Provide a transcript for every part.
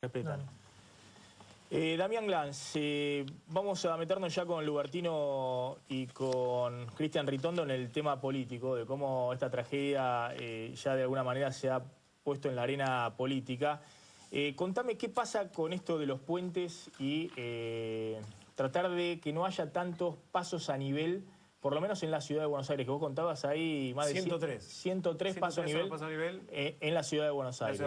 Respetan. Damián Glanz, vamos a meternos ya con Lubertino y con Cristian Ritondo en el tema político, de cómo esta tragedia ya de alguna manera se ha puesto en la arena política. Contame qué pasa con esto de los puentes y tratar de que no haya tantos pasos a nivel, por lo menos en la ciudad de Buenos Aires, que vos contabas ahí más de 103 pasos a nivel en la ciudad de Buenos Aires.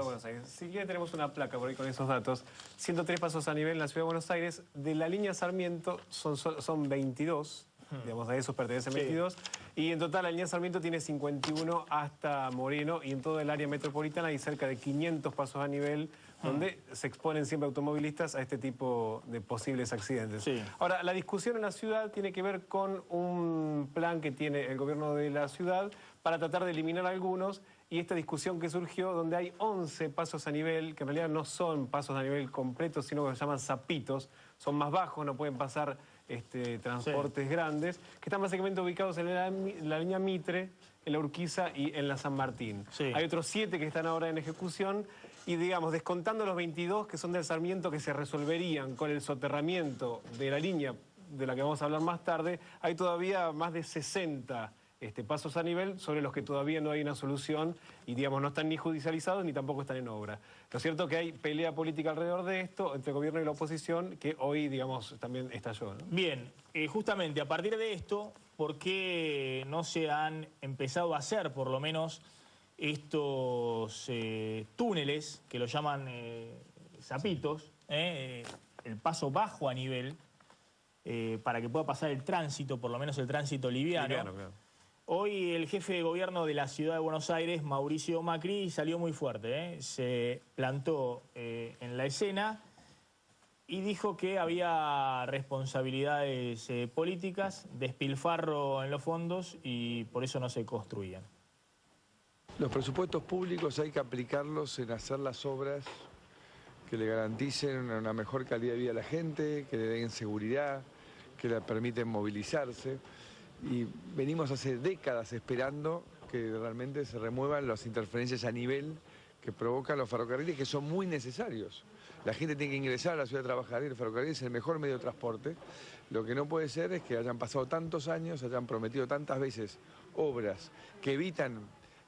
Si quiere tenemos una placa por ahí con esos datos. 103 pasos a nivel en la ciudad de Buenos Aires. De la línea Sarmiento son 22, digamos, a esos pertenecen 22. Y en total la línea Sarmiento tiene 51 hasta Moreno, y en todo el área metropolitana hay cerca de 500 pasos a nivel donde se exponen siempre automovilistas a este tipo de posibles accidentes. Ahora, la discusión en la ciudad tiene que ver con un plan que tiene el gobierno de la ciudad para tratar de eliminar algunos, y esta discusión que surgió donde hay 11 pasos a nivel, que en realidad no son pasos a nivel completos, sino que se llaman zapitos, son más bajos, no pueden pasar transportes grandes, que están básicamente ubicados en la línea Mitre, en la Urquiza y en la San Martín. Hay otros 7 que están ahora en ejecución, y digamos, descontando los 22 que son del Sarmiento, que se resolverían con el soterramiento de la línea de la que vamos a hablar más tarde, hay todavía más de 60 pasos a nivel sobre los que todavía no hay una solución y, digamos, no están ni judicializados ni tampoco están en obra. Lo cierto es que hay pelea política alrededor de esto entre el gobierno y la oposición, que hoy, digamos, también estalló, ¿no? Bien, justamente a partir de esto, ¿por qué no se han empezado a hacer, por lo menos, estos túneles, que lo llaman zapitos, el paso bajo a nivel, para que pueda pasar el tránsito, por lo menos el tránsito liviano? Claro. Hoy el jefe de gobierno de la ciudad de Buenos Aires, Mauricio Macri, salió muy fuerte, se plantó en la escena y dijo que había responsabilidades políticas, despilfarro en los fondos, y por eso no se construían. Los presupuestos públicos hay que aplicarlos en hacer las obras que le garanticen una mejor calidad de vida a la gente, que le den seguridad, que le permiten movilizarse. Y venimos hace décadas esperando que realmente se remuevan las interferencias a nivel que provocan los ferrocarriles, que son muy necesarios. La gente tiene que ingresar a la ciudad a trabajar y el ferrocarril es el mejor medio de transporte. Lo que no puede ser es que hayan pasado tantos años, hayan prometido tantas veces obras que evitan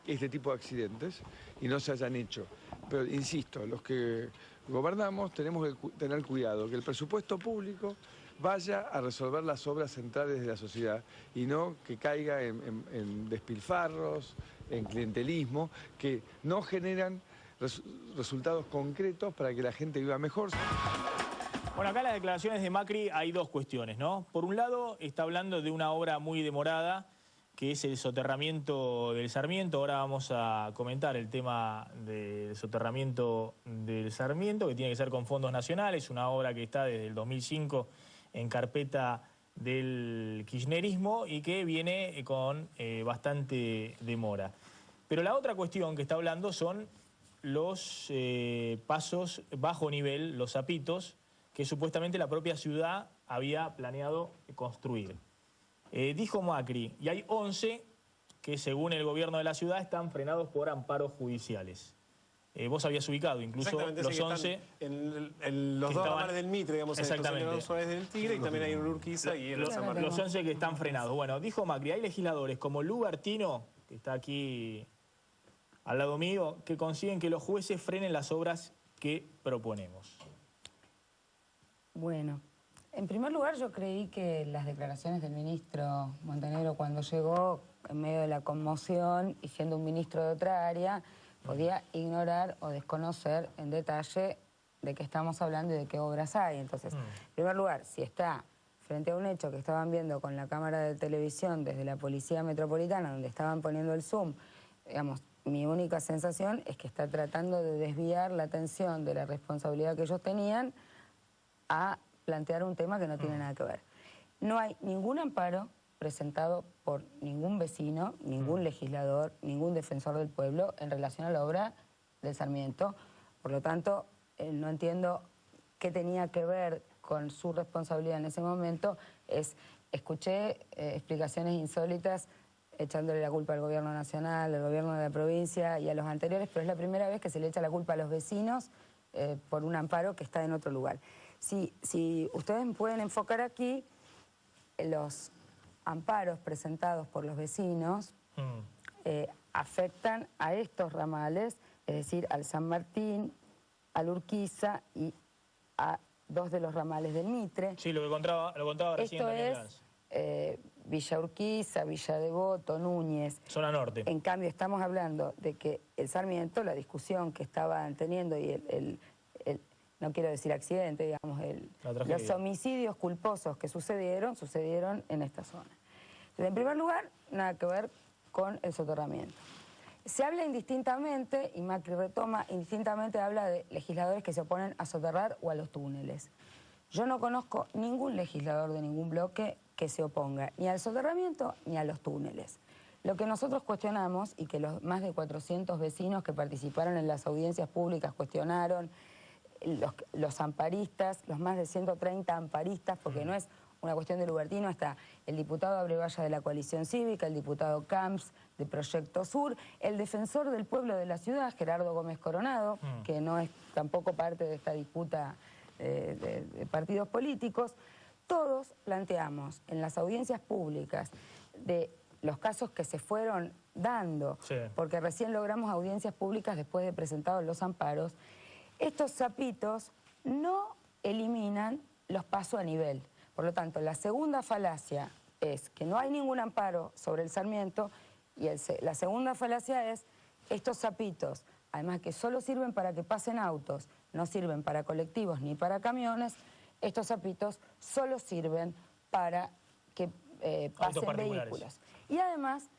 este tipo de accidentes y no se hayan hecho. Pero insisto, los que gobernamos tenemos que tener cuidado, que el presupuesto público vaya a resolver las obras centrales de la sociedad y no que caiga en despilfarros, en clientelismo, que no generan resultados concretos para que la gente viva mejor. Bueno, acá en las declaraciones de Macri hay dos cuestiones, ¿no? Por un lado, está hablando de una obra muy demorada, que es el soterramiento del Sarmiento. Ahora vamos a comentar el tema del soterramiento del Sarmiento, que tiene que ser con fondos nacionales, una obra que está desde el 2005 en carpeta del kirchnerismo y que viene con bastante demora. Pero la otra cuestión que está hablando son los pasos bajo nivel, los zapitos, que supuestamente la propia ciudad había planeado construir. Dijo Macri, y hay 11 que según el gobierno de la ciudad están frenados por amparos judiciales. Vos habías ubicado incluso los 11 en los dos ramales del Mitre, digamos, exactamente, en los Suárez del Tigre, y también hay en Urquiza y en el San Martín. Los 11 que están frenados. Bueno, dijo Macri, hay legisladores como Lubertino, que está aquí al lado mío, que consiguen que los jueces frenen las obras que proponemos. Bueno, en primer lugar yo creí que las declaraciones del ministro Montenegro cuando llegó, en medio de la conmoción y siendo un ministro de otra área, podía ignorar o desconocer en detalle de qué estamos hablando y de qué obras hay. Entonces, en primer lugar, si está frente a un hecho que estaban viendo con la cámara de televisión desde la Policía Metropolitana, donde estaban poniendo el zoom, digamos, mi única sensación es que está tratando de desviar la atención de la responsabilidad que ellos tenían a plantear un tema que no tiene nada que ver. No hay ningún amparo presentado por ningún vecino, ningún legislador, ningún defensor del pueblo en relación a la obra del Sarmiento. Por lo tanto, no entiendo qué tenía que ver con su responsabilidad en ese momento. Escuché explicaciones insólitas echándole la culpa al gobierno nacional, al gobierno de la provincia y a los anteriores, pero es la primera vez que se le echa la culpa a los vecinos por un amparo que está en otro lugar. Si ustedes pueden enfocar aquí, los amparos presentados por los vecinos afectan a estos ramales, es decir, al San Martín, al Urquiza y a 2 de los ramales del Mitre. Sí, lo contaba recién Esto Daniel es Gans. Villa Urquiza, Villa Devoto, Núñez. Zona norte. En cambio, estamos hablando de que el Sarmiento, la discusión que estaban teniendo y no quiero decir accidente, digamos, los homicidios culposos que sucedieron en esta zona. Entonces, en primer lugar, nada que ver con el soterramiento. Se habla indistintamente, y Macri retoma, indistintamente habla de legisladores que se oponen a soterrar o a los túneles. Yo no conozco ningún legislador de ningún bloque que se oponga ni al soterramiento ni a los túneles. Lo que nosotros cuestionamos, y que los más de 400 vecinos que participaron en las audiencias públicas cuestionaron, los amparistas, los más de 130 amparistas, porque no es una cuestión de Lubertino, está el diputado Abrevaya de la Coalición Cívica, el diputado Camps de Proyecto Sur, el defensor del pueblo de la ciudad, Gerardo Gómez Coronado, que no es tampoco parte de esta disputa de partidos políticos. Todos planteamos en las audiencias públicas de los casos que se fueron dando, porque recién logramos audiencias públicas después de presentados los amparos, estos sapitos no eliminan los pasos a nivel. Por lo tanto, la segunda falacia es que no hay ningún amparo sobre el Sarmiento y la segunda falacia es estos sapitos, además que solo sirven para que pasen autos, no sirven para colectivos ni para camiones, estos sapitos solo sirven para que pasen vehículos. Y además,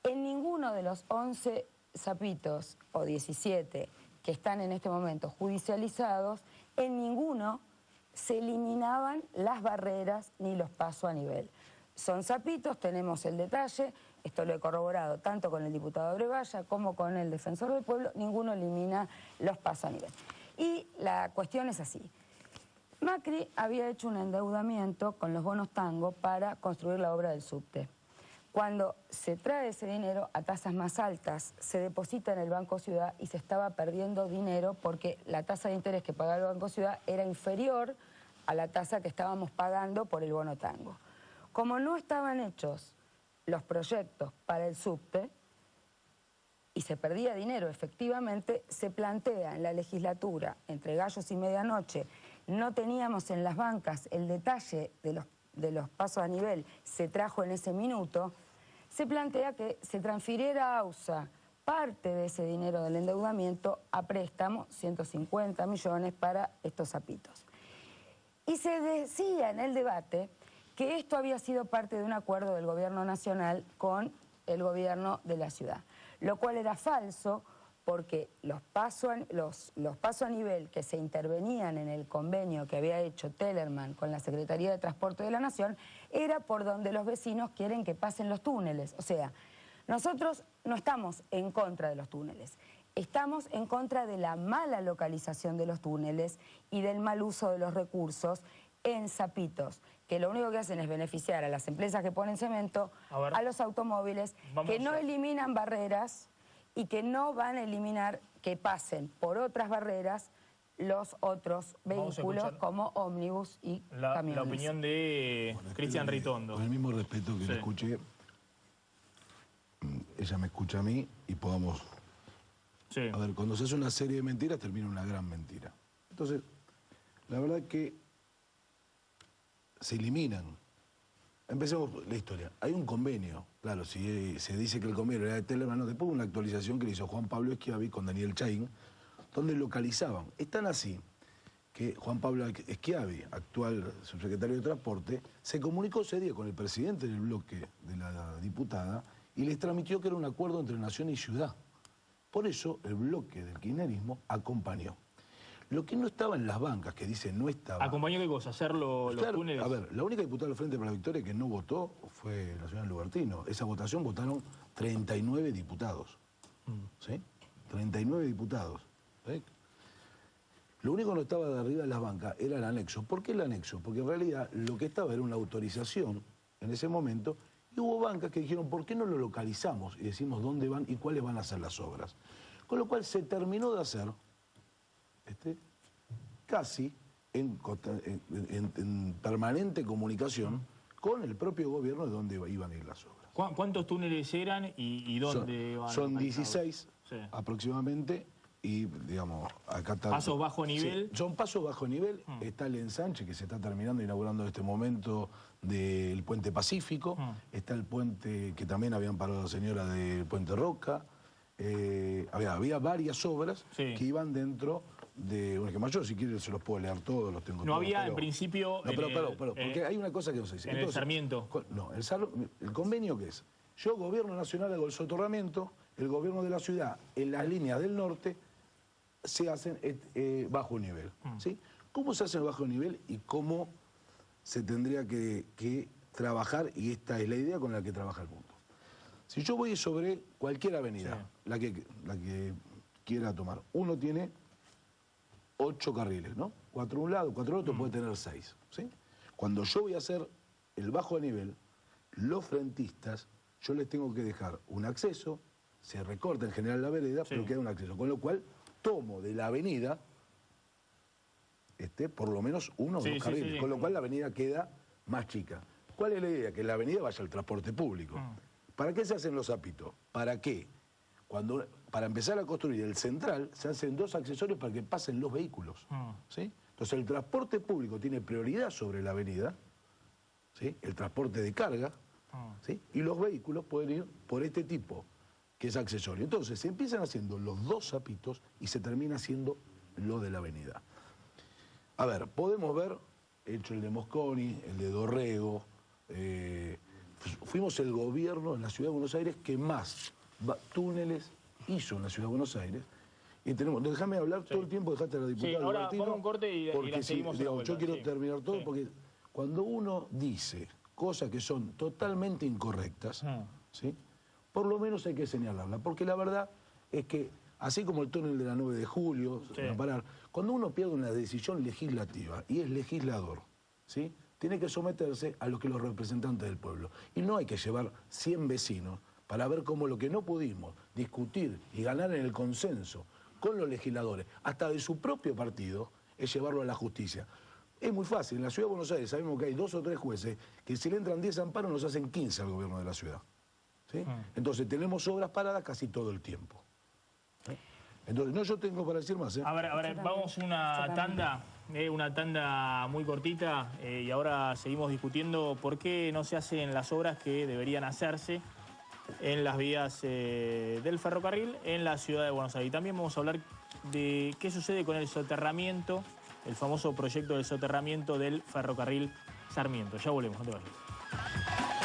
en ninguno de los 11 sapitos o 17 que están en este momento judicializados, en ninguno se eliminaban las barreras ni los pasos a nivel. Son sapitos, tenemos el detalle, esto lo he corroborado tanto con el diputado Abrevaya como con el defensor del pueblo, ninguno elimina los pasos a nivel. Y la cuestión es así. Macri había hecho un endeudamiento con los bonos tango para construir la obra del subte. Cuando se trae ese dinero a tasas más altas, se deposita en el Banco Ciudad y se estaba perdiendo dinero porque la tasa de interés que pagaba el Banco Ciudad era inferior a la tasa que estábamos pagando por el bono tango. Como no estaban hechos los proyectos para el subte y se perdía dinero efectivamente, se plantea en la legislatura, entre gallos y medianoche, no teníamos en las bancas el detalle de los pasos a nivel, se trajo en ese minuto, se plantea que se transfiriera a AUSA parte de ese dinero del endeudamiento a préstamo, 150 millones para estos sapitos. Y se decía en el debate que esto había sido parte de un acuerdo del gobierno nacional con el gobierno de la ciudad, lo cual era falso porque los pasos a nivel que se intervenían en el convenio que había hecho Tellerman con la Secretaría de Transporte de la Nación era por donde los vecinos quieren que pasen los túneles. O sea, nosotros no estamos en contra de los túneles, estamos en contra de la mala localización de los túneles y del mal uso de los recursos en sapitos, que lo único que hacen es beneficiar a las empresas que ponen cemento, a los automóviles, que no eliminan barreras y que no van a eliminar que pasen por otras barreras los otros vehículos como ómnibus y camiones. La opinión de Cristian Ritondo. Con el mismo respeto que le escuché, ella me escucha a mí y podamos... A ver, cuando se hace una serie de mentiras termina una gran mentira. Entonces, la verdad que se eliminan. Empecemos la historia. Hay un convenio, claro, si se dice que el convenio era de Tellerman, después hubo una actualización que le hizo Juan Pablo Schiavi con Daniel Chaín, donde localizaban. Es tan así que Juan Pablo Schiavi, actual subsecretario de Transporte, se comunicó ese día con el presidente del bloque de la diputada y les transmitió que era un acuerdo entre Nación y Ciudad. Por eso el bloque del kirchnerismo acompañó. Lo que no estaba en las bancas, que dice no estaba... ¿Acompañó qué cosa? ¿Hacer los túneles? A ver, la única diputada del Frente para la Victoria que no votó fue la señora Lubertino. Esa votación votaron 39 diputados. ¿Sí? 39 diputados. ¿Sí? Lo único que no estaba de arriba de las bancas era el anexo. ¿Por qué el anexo? Porque en realidad lo que estaba era una autorización en ese momento y hubo bancas que dijeron, ¿por qué no lo localizamos? Y decimos dónde van y cuáles van a ser las obras. Con lo cual se terminó de hacer casi en permanente comunicación con el propio gobierno de dónde iban a ir las obras. ¿Cuántos túneles eran y dónde van? Son 16 aproximadamente. Y, digamos, acá está... ¿Pasos bajo nivel? Sí, son pasos bajo nivel. Está el ensanche que se está terminando, inaugurando en este momento, del Puente Pacífico. Está el puente que también habían parado la señora del Puente Roca. Había varias obras que iban dentro de un esquema. Yo, si quieres, se los puedo leer todos, los tengo no todos. Había, en principio... No, pero, porque hay una cosa que no se dice. En el Sarmiento. No, el convenio, ¿qué es? Yo, Gobierno Nacional, hago el soterramiento, el Gobierno de la ciudad, en las líneas del norte, se hacen bajo nivel. ¿Sí? ¿Cómo se hace el bajo nivel y cómo se tendría que trabajar? Y esta es la idea con la que trabaja el mundo. Si yo voy sobre cualquier avenida, la que quiera tomar, uno tiene 8 carriles, ¿no? 4 a un lado, 4 al otro, puede tener 6. ¿Sí? Cuando yo voy a hacer el bajo nivel, los frentistas, yo les tengo que dejar un acceso, se recorta en general la vereda, pero queda un acceso, con lo cual tomo de la avenida por lo menos uno o dos carriles, con lo cual la avenida queda más chica. ¿Cuál es la idea? Que en la avenida vaya el transporte público. ¿Para qué se hacen los zapitos? ¿Para qué? Para empezar a construir el central, se hacen 2 accesorios para que pasen los vehículos. ¿Sí? Entonces el transporte público tiene prioridad sobre la avenida, ¿sí? El transporte de carga, ¿sí? Y los vehículos pueden ir por este tipo, que es accesorio. Entonces se empiezan haciendo los 2 zapitos y se termina haciendo lo de la avenida. A ver, podemos ver, hecho el de Mosconi, el de Dorrego, fuimos el gobierno en la Ciudad de Buenos Aires que más túneles hizo en la Ciudad de Buenos Aires. Y tenemos, déjame hablar todo el tiempo, dejate a la diputada. Sí, ahora Martino, vamos a un corte y la seguimos. Yo quiero terminar todo porque cuando uno dice cosas que son totalmente incorrectas, ¿sí? Por lo menos hay que señalarla, porque la verdad es que, así como el túnel de la 9 de julio, cuando uno pierde una decisión legislativa y es legislador, ¿sí? Tiene que someterse a lo que los representantes del pueblo. Y no hay que llevar 100 vecinos para ver cómo lo que no pudimos discutir y ganar en el consenso con los legisladores, hasta de su propio partido, es llevarlo a la justicia. Es muy fácil, en la Ciudad de Buenos Aires sabemos que hay 2 o 3 jueces que si le entran 10 amparos nos hacen 15 al gobierno de la ciudad. ¿Sí? Entonces tenemos obras paradas casi todo el tiempo. Entonces, no, yo tengo para decir más. A ver, vamos una tanda muy cortita y ahora seguimos discutiendo por qué no se hacen las obras que deberían hacerse en las vías del ferrocarril en la Ciudad de Buenos Aires. Y también vamos a hablar de qué sucede con el soterramiento, el famoso proyecto del soterramiento del ferrocarril Sarmiento. Ya volvemos, no te vayas.